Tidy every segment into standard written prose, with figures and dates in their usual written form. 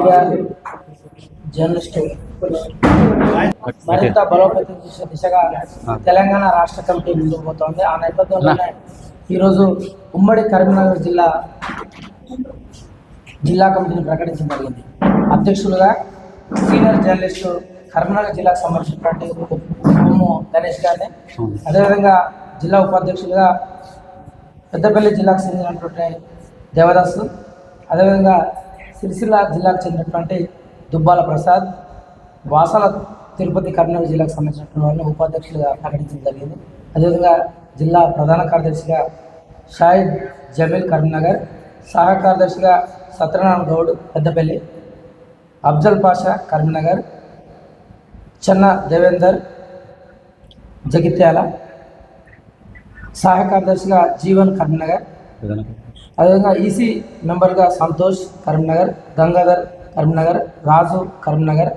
Media journalist మరింత బలోపేతం చేసే దిశగా తెలంగాణ రాష్ట్ర కమిటీ ముందుకు పోతోంది. ఆ నేపథ్యంలోనే ఈరోజు ఉమ్మడి కరీంనగర్ జిల్లా కమిటీని ప్రకటించడం జరిగింది. అధ్యక్షులుగా సీనియర్ జర్నలిస్టు కరీంనగర్ జిల్లాకు సంబంధించినటువంటి ఉమ్ము గణేష్ గారిని, అదేవిధంగా జిల్లా ఉపాధ్యక్షులుగా పెద్దపల్లి జిల్లాకు చెందినటువంటి దేవదాసు, అదేవిధంగా సిరిసిల్ల జిల్లాకు చెందినటువంటి దుబ్బాల ప్రసాద్, వాసాల తిరుపతి కరీంనగర్ జిల్లాకు సంబంధించినటువంటి వాళ్ళని ఉపాధ్యక్షులుగా ప్రకటించడం జరిగింది. అదేవిధంగా జిల్లా ప్రధాన కార్యదర్శిగా షాహిద్ జమీల్ కరీంనగర్, సహా కార్యదర్శిగా సత్యనారాయణ గౌడ్ పెద్దపల్లి, అఫ్జల్ పాషా కరీంనగర్, చెన్న దేవేందర్ జగిత్యాల, సహాయ కార్యదర్శిగా జీవన్ కరీంనగర్, అదేవిధంగా ఈసీ మెంబర్గా సంతోష్ కరీంనగర్, గంగాధర్ కరీంనగర్, రాజు కరీంనగర్,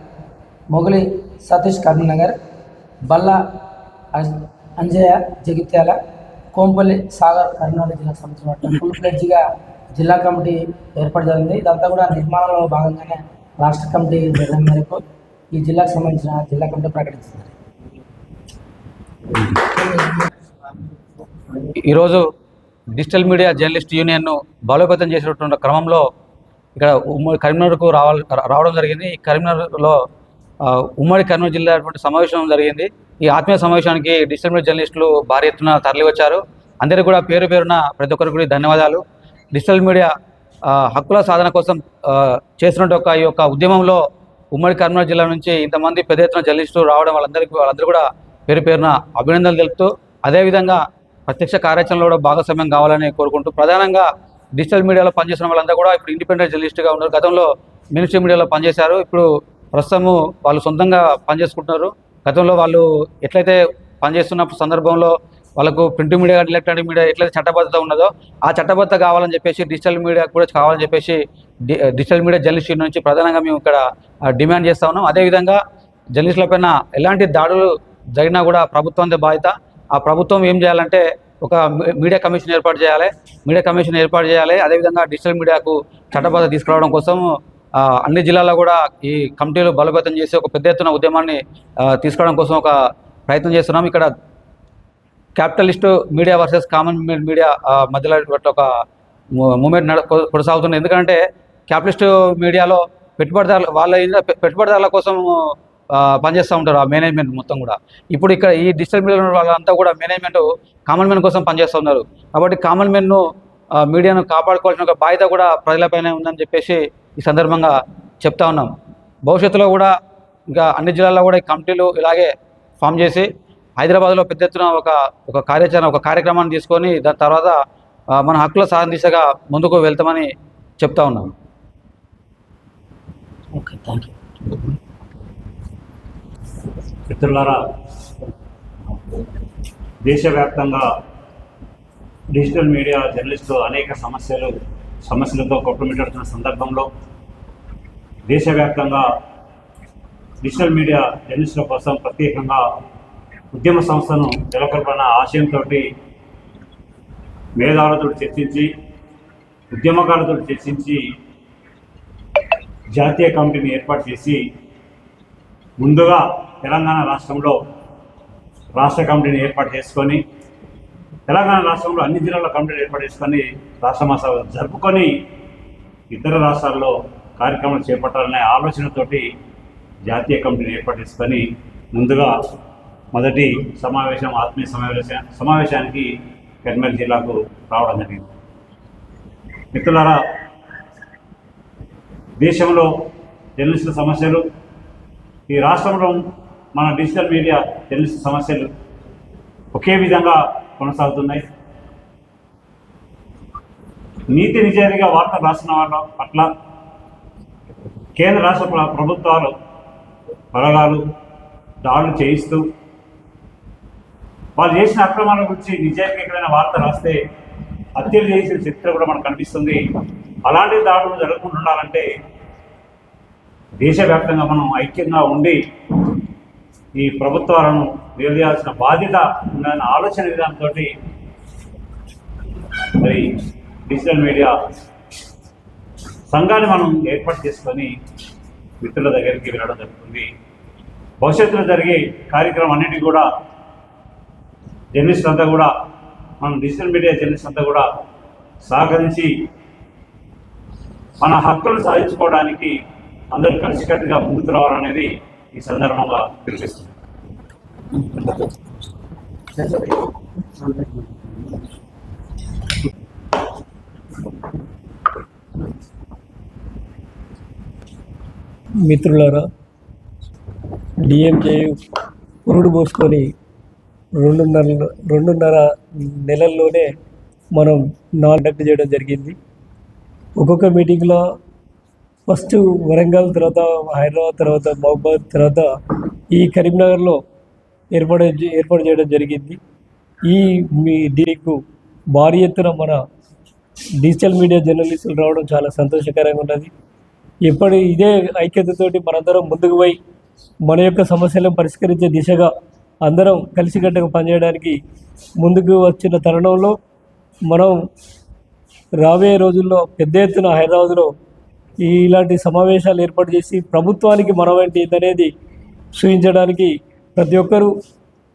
మొగలి సతీష్ కరీంనగర్, బల్లా అంజయ్య జగిత్యాల, కోంపల్లి సాగర్ కరీంనగర్ జిల్లాకు సంబంధించిన ఫుల్ ఫ్లెడ్జ్గా జిల్లా కమిటీ ఏర్పాటు జరిగింది. ఇదంతా కూడా నిర్మాణంలో భాగంగానే రాష్ట్ర కమిటీ నిర్ణయం మేరకు ఈ జిల్లాకు సంబంధించిన జిల్లా కమిటీ ప్రకటించింది. ఈరోజు డిజిటల్ మీడియా జర్నలిస్ట్ యూనియన్ను బలోపేతం చేసినటువంటి క్రమంలో ఇక్కడ ఉమ్మడి కరీంనగర్కు రావడం జరిగింది. ఈ కరీంనగర్లో ఉమ్మడి కరీంనగర్ జిల్లా సమావేశం జరిగింది. ఈ ఆత్మీయ సమావేశానికి డిజిటల్ మీడియా జర్నలిస్టులు భారీ ఎత్తున తరలి వచ్చారు. అందరికీ కూడా పేరు పేరున ప్రతి ఒక్కరికి కూడా ధన్యవాదాలు. డిజిటల్ మీడియా హక్కుల సాధన కోసం చేస్తున్న ఈ యొక్క ఉద్యమంలో ఉమ్మడి కరీంనగర్ జిల్లా నుంచి ఇంతమంది పెద్ద ఎత్తున జర్నలిస్టులు రావడం వాళ్ళందరూ కూడా పేరు పేరున అభినందనలు తెలుపుతూ, అదేవిధంగా ప్రత్యక్ష కార్యాచరణలో కూడా భాగస్వామ్యం కావాలని కోరుకుంటూ, ప్రధానంగా డిజిటల్ మీడియాలో పనిచేసిన వాళ్ళంతా కూడా ఇప్పుడు ఇండిపెండెంట్ జర్నలిస్ట్గా ఉన్నారు. గతంలో మినిస్ట్రీ మీడియాలో పనిచేశారు. ఇప్పుడు ప్రస్తుతము వాళ్ళు సొంతంగా పనిచేసుకుంటున్నారు. గతంలో వాళ్ళు ఎట్లయితే పనిచేస్తున్న సందర్భంలో వాళ్ళకు ప్రింట్ మీడియా ఎలక్ట్రానిక్ మీడియా ఎట్లయితే చట్టబద్ధత ఉన్నదో ఆ చట్టబద్ధత కావాలని చెప్పేసి డిజిటల్ మీడియా కూడా కావాలని చెప్పేసి డిజిటల్ మీడియా జర్నలిస్ట్ నుంచి ప్రధానంగా మేము ఇక్కడ డిమాండ్ చేస్తూ ఉన్నాం. అదేవిధంగా జర్నలిస్టులపైన ఎలాంటి దాడులు జరిగినా కూడా ప్రభుత్వందే బాధ్యత. ఆ ప్రభుత్వం ఏం చేయాలంటే ఒక మీడియా కమిషన్ ఏర్పాటు చేయాలి. అదేవిధంగా డిజిటల్ మీడియాకు చట్టబద్ధత తీసుకురావడం కోసం అన్ని జిల్లాల్లో కూడా ఈ కమిటీలు బలోపేతం చేసి ఒక పెద్ద ఎత్తున ఉద్యమాన్ని తీసుకురావడం కోసం ఒక ప్రయత్నం చేస్తున్నాం. ఇక్కడ capitalist media versus common media మధ్యలో ఒక మూమెంట్ కొనసాగుతుంది. ఎందుకంటే క్యాపిటలిస్టు మీడియాలో పెట్టుబడిదారుల కోసం పనిచేస్తూ ఉంటారు ఆ మేనేజ్మెంట్ మొత్తం కూడా. ఇప్పుడు ఇక్కడ ఈ డిజిటల్ మీడియా వాళ్ళంతా కూడా మేనేజ్మెంట్ కామన్ మ్యాన్ కోసం పనిచేస్తూ ఉన్నారు. కాబట్టి కామన్ మ్యాన్ను మీడియాను కాపాడుకోవాల్సిన ఒక బాధ్యత కూడా ప్రజలపైనే ఉందని చెప్పేసి ఈ సందర్భంగా చెప్తా ఉన్నాం. భవిష్యత్తులో కూడా ఇంకా అన్ని జిల్లాల్లో కూడా ఈ కమిటీలు ఇలాగే ఫామ్ చేసి హైదరాబాద్లో పెద్ద ఎత్తున ఒక కార్యక్రమాన్ని తీసుకొని దాని తర్వాత మన హక్కుల సాధన దిశగా ముందుకు వెళ్తామని చెప్తా ఉన్నాం. Okay, thank you. మిత్రులారా, దేశవ్యాప్తంగా డిజిటల్ మీడియా జర్నలిస్టులు అనేక సమస్యలతో కొట్టుమిట్టాడుతున్న సందర్భంలో దేశవ్యాప్తంగా డిజిటల్ మీడియా జర్నలిస్టుల కోసం ప్రత్యేకంగా ఉద్యమ సంస్థను నెలకొల్పాలన్న ఆశయంతో మేధావులతో చర్చించి ఉద్యమకారులతో చర్చించి జాతీయ కమిటీని ఏర్పాటు చేసి ముందుగా తెలంగాణ రాష్ట్రంలో రాష్ట్ర కమిటీని ఏర్పాటు చేసుకొని తెలంగాణ రాష్ట్రంలో అన్ని జిల్లాల కమిటీని ఏర్పాటు చేసుకొని రాష్ట్ర మహాసభ జరుపుకొని ఇతర రాష్ట్రాల్లో కార్యక్రమాలు చేపట్టాలనే ఆలోచనతోటి జాతీయ కమిటీని ఏర్పాటు చేసుకొని ముందుగా మొదటి ఆత్మీయ సమావేశానికి కరీంనగర్ జిల్లాకు రావడం జరిగింది. మిత్రులారా, దేశంలో జర్నలిస్టుల సమస్యలు, ఈ రాష్ట్రంలో మన డిజిటల్ మీడియా జర్నలిస్టు సమస్యలు ఒకే విధంగా కొనసాగుతున్నాయి. నీతి నిజాయితీగా వార్తలు రాసిన వాళ్ళ పట్ల కేంద్ర రాష్ట్ర ప్రభుత్వాలు బలగాలు దాడులు చేయిస్తూ వాళ్ళు చేసిన అక్రమాల గురించి నిజాయితీకరమైన వార్త రాస్తే హత్యలు చేసిన చరిత్ర కూడా మనకు కనిపిస్తుంది. అలాంటి దాడులు జరగకుండా ఉండాలంటే దేశవ్యాప్తంగా మనం ఐక్యంగా ఉండి ఈ ప్రభుత్వాలను నిలదీయాల్సిన బాధ్యత ఉందన్న ఆలోచన విధానంతో మరి డిజిటల్ మీడియా సంఘాన్ని మనం ఏర్పాటు చేసుకొని మిత్రుల దగ్గరికి వెళ్ళడం జరుగుతుంది. భవిష్యత్తులో జరిగే కార్యక్రమం అన్నిటికీ కూడా జర్నలిస్ట్ అంతా కూడా మనం డిజిటల్ మీడియా జర్నలిస్ట్ అంతా కూడా సహకరించి మన హక్కులను సాధించుకోవడానికి అందరూ కలిసికట్టుగా ముందుకు రావాలనేది ఈ సందర్భంగా తెలిపిస్తుంది. మిత్రులారా, డిఎంజేయు పురుడు పోసుకొని రెండున్నర నెలల్లోనే మనం కండక్ట్ చేయడం జరిగింది. ఒక్కొక్క మీటింగ్లో ఫస్ట్ వరంగల్, తర్వాత హైదరాబాద్, తర్వాత మహబూబాద్, తర్వాత ఈ కరీంనగర్లో ఏర్పాటు చేయడం జరిగింది. దీనికి భారీ ఎత్తున మన డిజిటల్ మీడియా జర్నలిస్టులు రావడం చాలా సంతోషకరంగా ఉన్నది. ఇదే ఐక్యతతోటి మనందరం ముందుకు పోయి మన యొక్క సమస్యలను పరిష్కరించే దిశగా అందరం కలిసికట్టుగా పనిచేయడానికి ముందుకు వచ్చిన తరుణంలో మనం రాబోయే రోజుల్లో పెద్ద ఎత్తున హైదరాబాద్లో ఇలాంటి సమావేశాలు ఏర్పాటు చేసి ప్రభుత్వానికి మనమేంటి అనేది చూపించడానికి ప్రతి ఒక్కరూ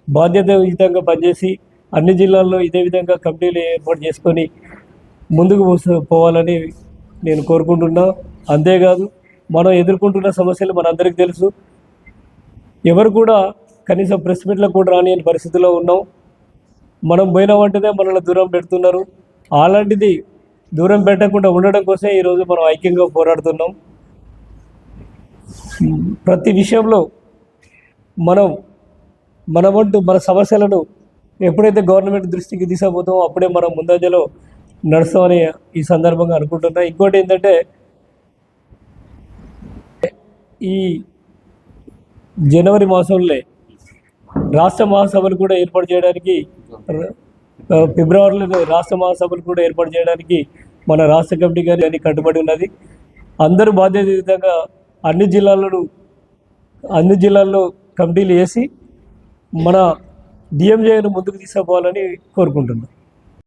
బాధ్యతాయుతంగా పనిచేసి అన్ని జిల్లాల్లో ఇదే విధంగా కమిటీలు ఏర్పాటు చేసుకొని ముందుకు పోవాలని నేను కోరుకుంటున్నా. అంతేకాదు, మనం ఎదుర్కొంటున్న సమస్యలు మనందరికీ తెలుసు. ఎవరు కూడా కనీసం ప్రెస్ మీట్లకు కూడా రాని పరిస్థితిలో ఉన్నాం. మనం పోయిన వెంటనే మనల్ని దూరం పెడుతున్నారు. అలాంటిది దూరం పెట్టకుండా ఉండడం కోసమే ఈరోజు మనం ఐక్యంగా పోరాడుతున్నాం. ప్రతి విషయంలో మన వంతు మన సమస్యలను ఎప్పుడైతే గవర్నమెంట్ దృష్టికి తీసుకుపోతామో అప్పుడే మనం ముందంజలో నడుస్తామని ఈ సందర్భంగా అనుకుంటున్నా. ఇంకోటి ఏంటంటే, ఈ జనవరి మాసంలో రాష్ట్ర మహాసభలు కూడా ఏర్పాటు చేయడానికి, ఫిబ్రవరిలో రాష్ట్ర మహాసభలు కూడా ఏర్పాటు చేయడానికి మన రాష్ట్ర కమిటీ గారి కట్టుబడి ఉన్నది. అందరూ బాధ్యతయుతంగా అన్ని జిల్లాల్లో కమిటీలు వేసి మన డిఎంజేను ముందుకు తీసుకుపోవాలని కోరుకుంటున్నాం.